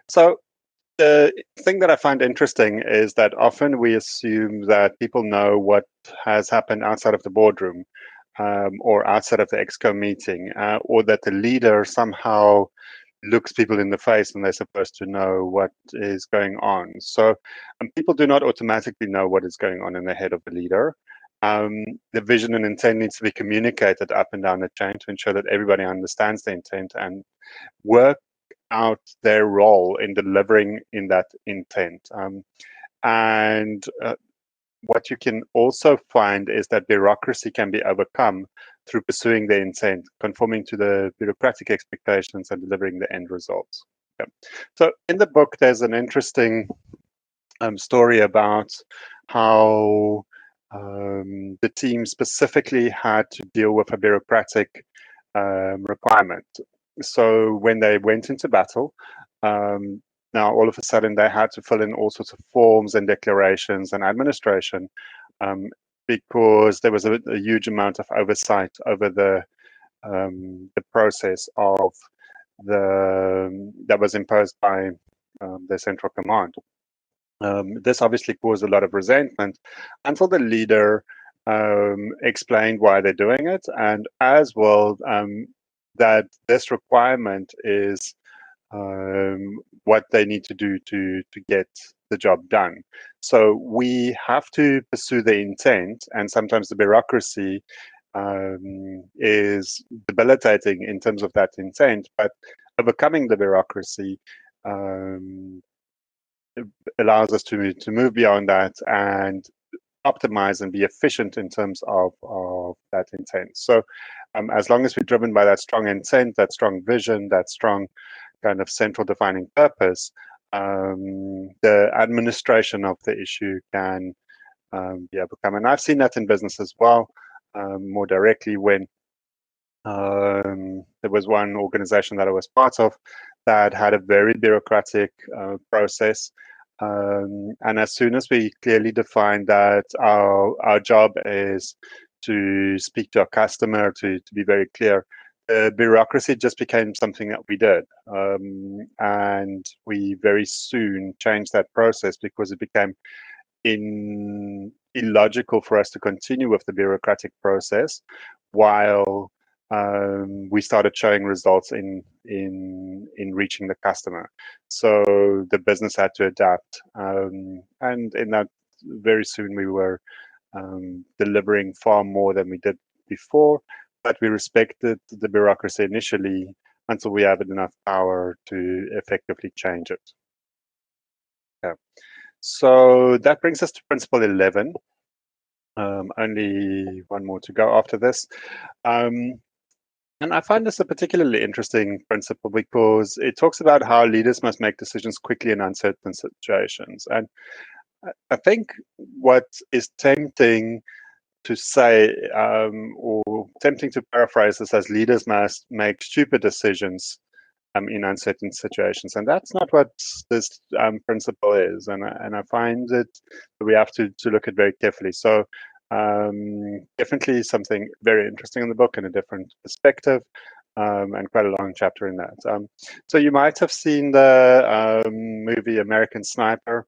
[SPEAKER 2] So the thing that I find interesting is that often we assume that people know what has happened outside of the boardroom or outside of the exco meeting, or that the leader somehow looks people in the face and they're supposed to know what is going on. So people do not automatically know what is going on in the head of the leader. The vision and intent needs to be communicated up and down the chain to ensure that everybody understands the intent and work out their role in delivering in that intent. What you can also find is that bureaucracy can be overcome through pursuing the intent, conforming to the bureaucratic expectations and delivering the end results. Yeah. So in the book, there's an interesting story about how the team specifically had to deal with a bureaucratic requirement. So when they went into battle, now all of a sudden they had to fill in all sorts of forms and declarations and administration because there was a huge amount of oversight over the process of that was imposed by the central command. This obviously caused a lot of resentment until the leader explained why they're doing it, and as well that this requirement is what they need to do to get the job done. So we have to pursue the intent, and sometimes the bureaucracy is debilitating in terms of that intent, but overcoming the bureaucracy allows us to move beyond that and optimize and be efficient in terms of that intent. So as long as we're driven by that strong intent, that strong vision, that strong kind of central defining purpose, the administration of the issue can be overcome. And I've seen that in business as well, more directly when there was one organization that I was part of that had a very bureaucratic process. And as soon as we clearly defined that our job is to speak to our customer, to be very clear, bureaucracy just became something that we did. And we very soon changed that process because it became illogical for us to continue with the bureaucratic process while we started showing results in reaching the customer. So the business had to adapt, and in that very soon we were delivering far more than we did before. But we respected the bureaucracy initially until we had enough power to effectively change it. Yeah. So that brings us to principle 11. Only one more to go after this. And I find this a particularly interesting principle because it talks about how leaders must make decisions quickly in uncertain situations. And I think what is tempting to say, or tempting to paraphrase this as leaders must make stupid decisions in uncertain situations. And that's not what this principle is. And I find that we have to look at very carefully. So definitely something very interesting in the book and a different perspective, and quite a long chapter in that. So you might have seen the movie American Sniper,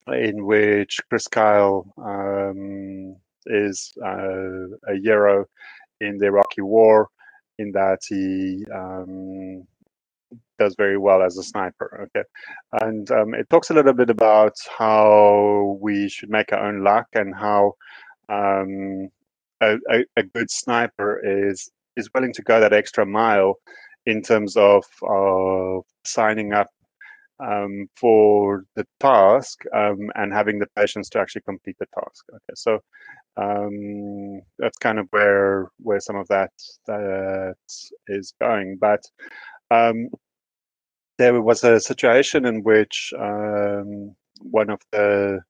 [SPEAKER 2] in which Chris Kyle is a hero in the Iraqi war, in that he does very well as a sniper. Okay, and it talks a little bit about how we should make our own luck and how a good sniper is willing to go that extra mile in terms of signing up for the task and having the patience to actually complete the task. Okay, so that's kind of where some of that is going. But there was a situation in which one of the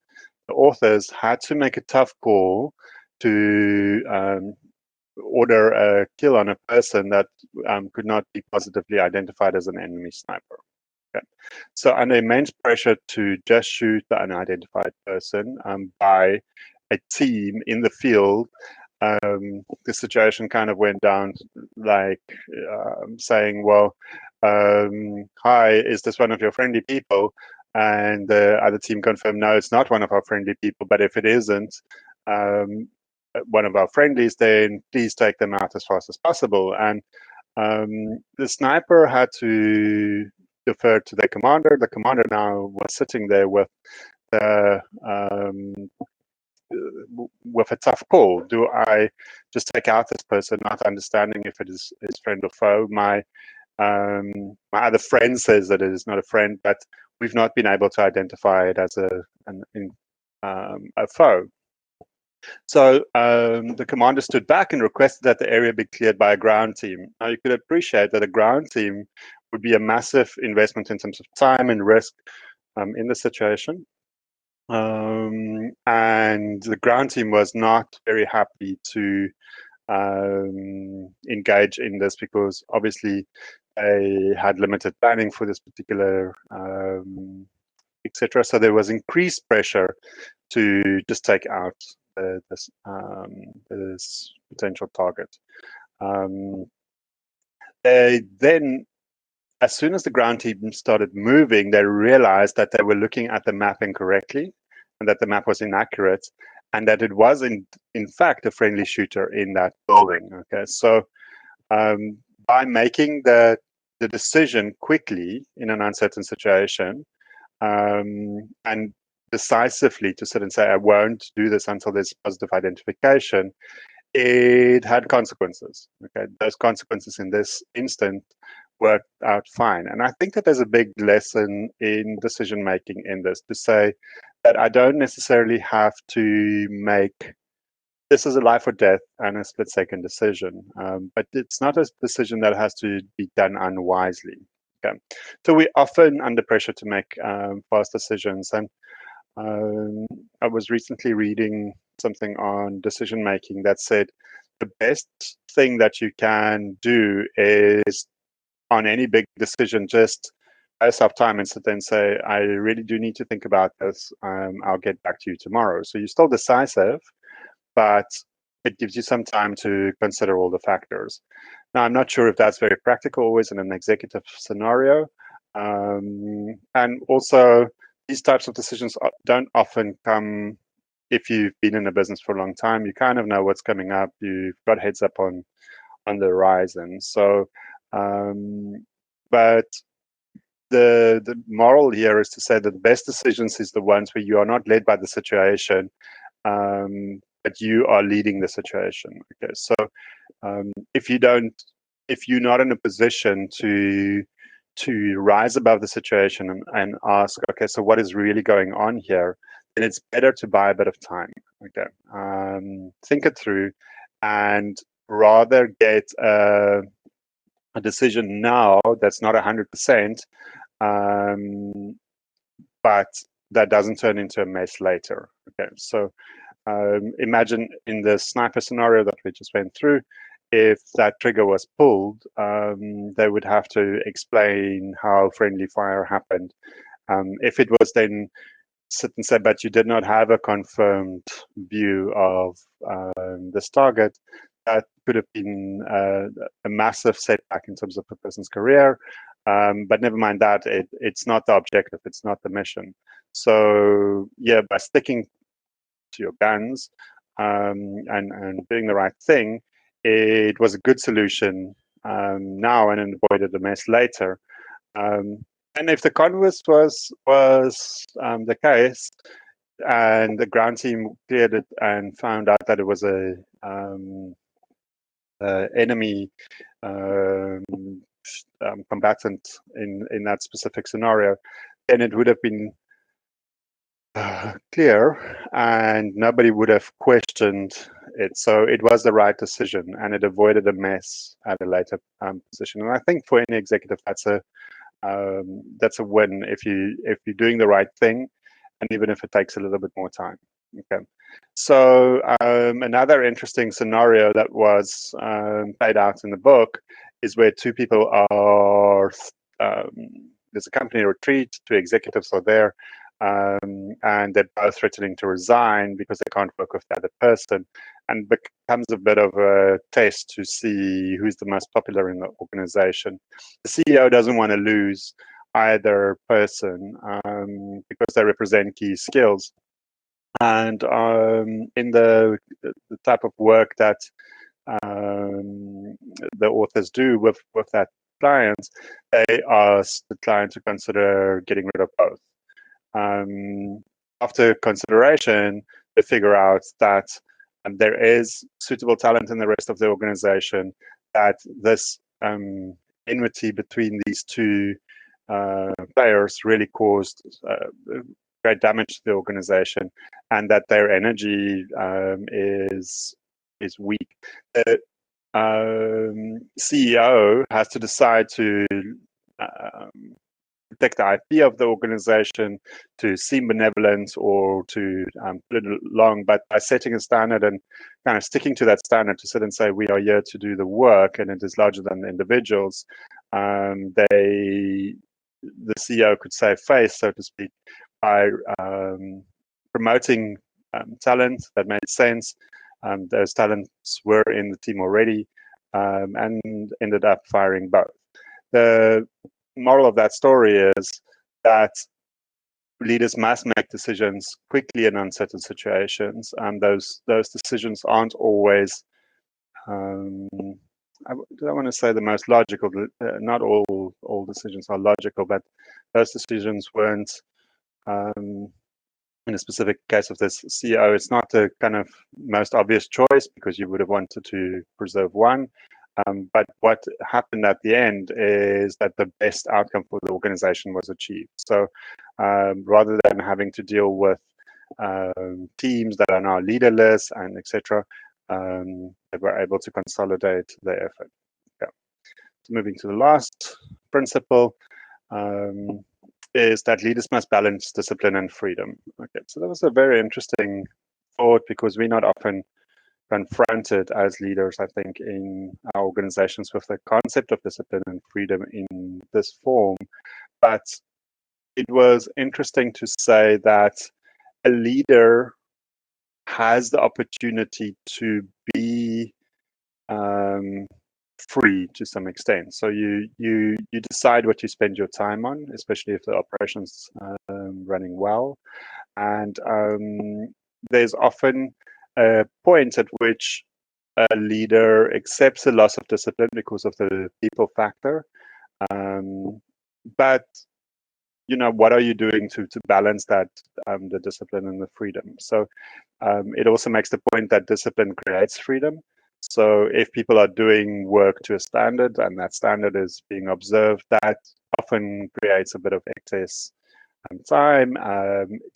[SPEAKER 2] authors had to make a tough call to order a kill on a person that could not be positively identified as an enemy sniper. Okay. So under immense pressure to just shoot the unidentified person by a team in the field, the situation kind of went down like saying, well, hi, is this one of your friendly people? And the other team confirmed, no, it's not one of our friendly people. But if it isn't one of our friendlies, then please take them out as fast as possible. And the sniper had to defer to the commander. The commander now was sitting there with the with a tough call. Do I just take out this person, not understanding if it is friend or foe? My other friend says that it is not a friend, but we've not been able to identify it as a foe. So the commander stood back and requested that the area be cleared by a ground team. Now you could appreciate that a ground team would be a massive investment in terms of time and risk in the situation. And the ground team was not very happy to engage in this because obviously they had limited planning for this particular etc. So there was increased pressure to just take out this potential target. They then, as soon as the ground team started moving, they realized that they were looking at the map incorrectly and that the map was inaccurate and that it was in fact a friendly shooter in that building. Okay, so by making the decision quickly in an uncertain situation and decisively to sit and say, I won't do this until there's positive identification, it had consequences. Okay, those consequences in this instant worked out fine. And I think that there's a big lesson in decision making in this to say that I don't necessarily have to make this is a life or death and a split second decision, but it's not a decision that has to be done unwisely. Okay, so we're often under pressure to make fast decisions, and I was recently reading something on decision making that said the best thing that you can do is on any big decision, just buy yourself time and sit there and say, I really do need to think about this. I'll get back to you tomorrow. So you're still decisive, but it gives you some time to consider all the factors. Now, I'm not sure if that's very practical always in an executive scenario. And also, these types of decisions don't often come if you've been in a business for a long time. You kind of know what's coming up. You've got heads up on the horizon. So, but the moral here is to say that the best decisions is the ones where you are not led by the situation, but you are leading the situation. Okay, so if you're not in a position to rise above the situation and ask, okay, so what is really going on here, then it's better to buy a bit of time. Okay, think it through, and rather get a decision now that's not 100%, but that doesn't turn into a mess later. Okay, so imagine in the sniper scenario that we just went through, if that trigger was pulled, they would have to explain how friendly fire happened. If it was then sit and say, but you did not have a confirmed view of this target, that could have been a massive setback in terms of a person's career. But never mind that, it's not the objective, it's not the mission. So yeah, by sticking to your guns and doing the right thing, it was a good solution now and avoided a mess later. And if the converse was the case, and the ground team cleared it and found out that it was a enemy um, combatant in that specific scenario, then it would have been clear and nobody would have questioned it. So it was the right decision and it avoided a mess at a later position. And I think for any executive, that's a win if you're doing the right thing, and even if it takes a little bit more time. Okay. So another interesting scenario that was played out in the book is where two people are. There's a company retreat, two executives are there, and they're both threatening to resign because they can't work with the other person, and becomes a bit of a test to see who's the most popular in the organization. The CEO doesn't want to lose either person because they represent key skills. And in the type of work that the authors do with that client, they ask the client to consider getting rid of both. After consideration, they figure out that there is suitable talent in the rest of the organization, that this enmity between these two players really caused great damage to the organization, and that their energy is weak. The CEO has to decide to protect the IP of the organization, to seem benevolent or to put it along, but by setting a standard and kind of sticking to that standard to sit and say, we are here to do the work and it is larger than the individuals, the CEO could save face, so to speak, by promoting talent that made sense. Those talents were in the team already, and ended up firing both. The moral of that story is that leaders must make decisions quickly in uncertain situations, and those decisions aren't always I don't want to say the most logical. Not all decisions are logical, but those decisions weren't. In a specific case of this CEO, it's not the kind of most obvious choice because you would have wanted to preserve one. But what happened at the end is that the best outcome for the organization was achieved. So rather than having to deal with teams that are now leaderless and etc., they were able to consolidate their effort. Yeah. So moving to the last principle, is that leaders must balance discipline and freedom. Okay, so that was a very interesting thought because we're not often confronted as leaders, I think, in our organizations with the concept of discipline and freedom in this form. But it was interesting to say that a leader has the opportunity to be free to some extent. So you decide what you spend your time on, especially if the operation's running well. And there's often a point at which a leader accepts a loss of discipline because of the people factor. But what are you doing to balance that, the discipline and the freedom? So it also makes the point that discipline creates freedom. So if people are doing work to a standard and that standard is being observed, that often creates a bit of excess time.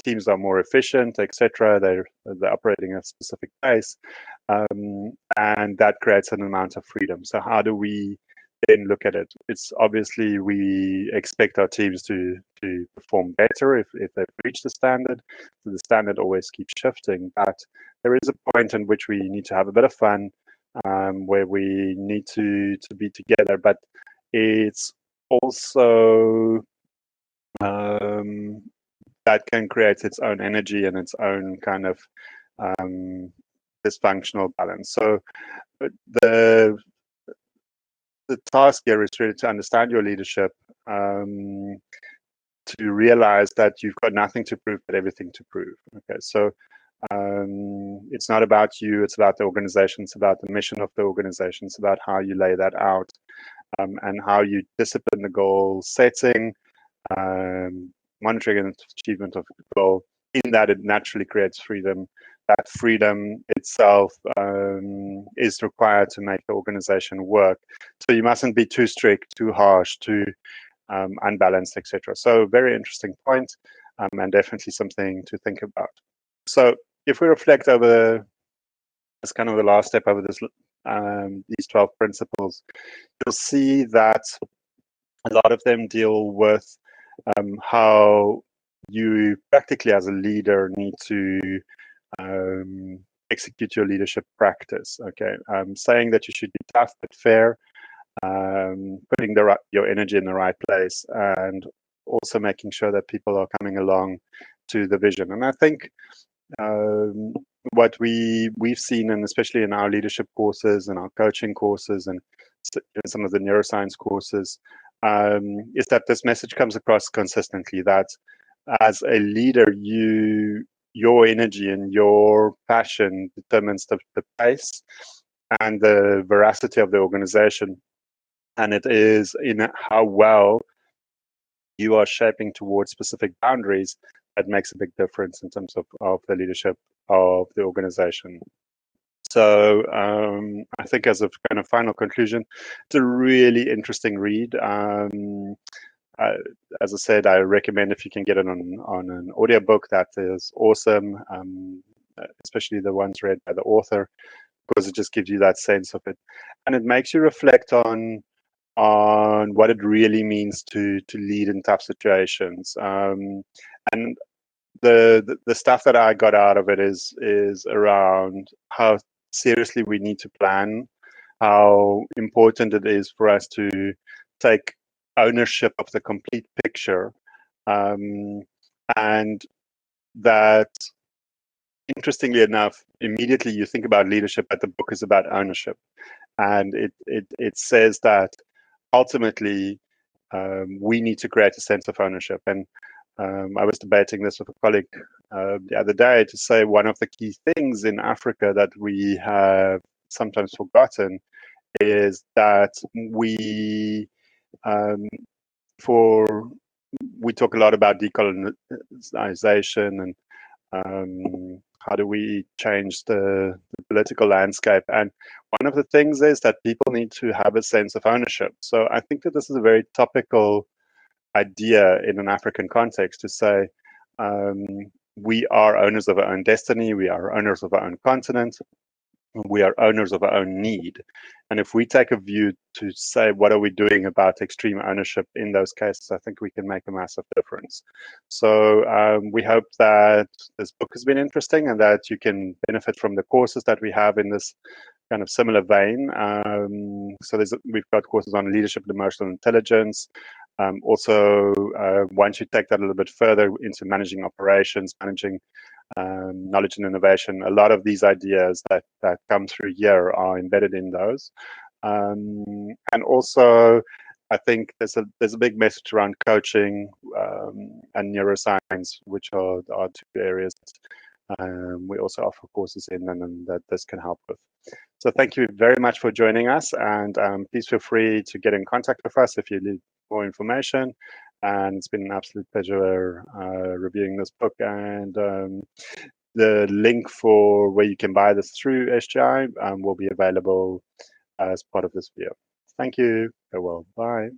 [SPEAKER 2] Teams are more efficient, etc. They're operating at a specific pace, and that creates an amount of freedom. So how do we then look at it? It's obviously we expect our teams to perform better if they've reached the standard. So the standard always keeps shifting, but there is a point in which we need to have a bit of fun, where we need to be together. But it's also that can create its own energy and its own kind of dysfunctional balance. So the task here is really to understand your leadership, to realize that you've got nothing to prove but everything to prove. Okay, so It's not about you, it's about the organization, it's about the mission of the organization, it's about how you lay that out, and how you discipline the goal setting, monitoring and achievement of the goal. In that, it naturally creates freedom. That freedom itself is required to make the organization work. So you mustn't be too strict, too harsh, too unbalanced, etc. So very interesting point, and definitely something to think about. So if we reflect over as kind of the last step over this, these 12 principles, you'll see that a lot of them deal with how you practically as a leader need to execute your leadership practice. Okay, saying that you should be tough but fair, putting your energy in the right place, and also making sure that people are coming along to the vision. And I think what we've seen, and especially in our leadership courses and our coaching courses and some of the neuroscience courses, is that this message comes across consistently, that as a leader, your energy and your passion determines the pace and the veracity of the organization. And it is in how well you are shaping towards specific boundaries that makes a big difference in terms of the leadership of the organization. So I think as a kind of final conclusion, it's a really interesting read. As I said, I recommend if you can get it on an audiobook, that is awesome, especially the ones read by the author, because it just gives you that sense of it. And it makes you reflect on what it really means to lead in tough situations. And the stuff that I got out of it is around how seriously we need to plan, how important it is for us to take ownership of the complete picture, and that, interestingly enough, immediately you think about leadership, but the book is about ownership, and it says that ultimately we need to create a sense of ownership. And I was debating this with a colleague the other day, to say one of the key things in Africa that we have sometimes forgotten is that we talk a lot about decolonization and how do we change the political landscape. And one of the things is that people need to have a sense of ownership. So I think that this is a very topical idea in an African context, to say we are owners of our own destiny, we are owners of our own continent, we are owners of our own need. And if we take a view to say, what are we doing about extreme ownership in those cases, I think we can make a massive difference. So we hope that this book has been interesting and that you can benefit from the courses that we have in this kind of similar vein. So we've got courses on leadership and emotional intelligence. Also, once you take that a little bit further into managing operations, managing knowledge and innovation, a lot of these ideas that come through here are embedded in those. And also, I think there's a big message around coaching and neuroscience, which are two areas we also offer courses in, and that this can help with. So thank you very much for joining us, and please feel free to get in contact with us if you need more information. And it's been an absolute pleasure reviewing this book. And the link for where you can buy this through SGI will be available as part of this video. Thank you. Farewell. Bye.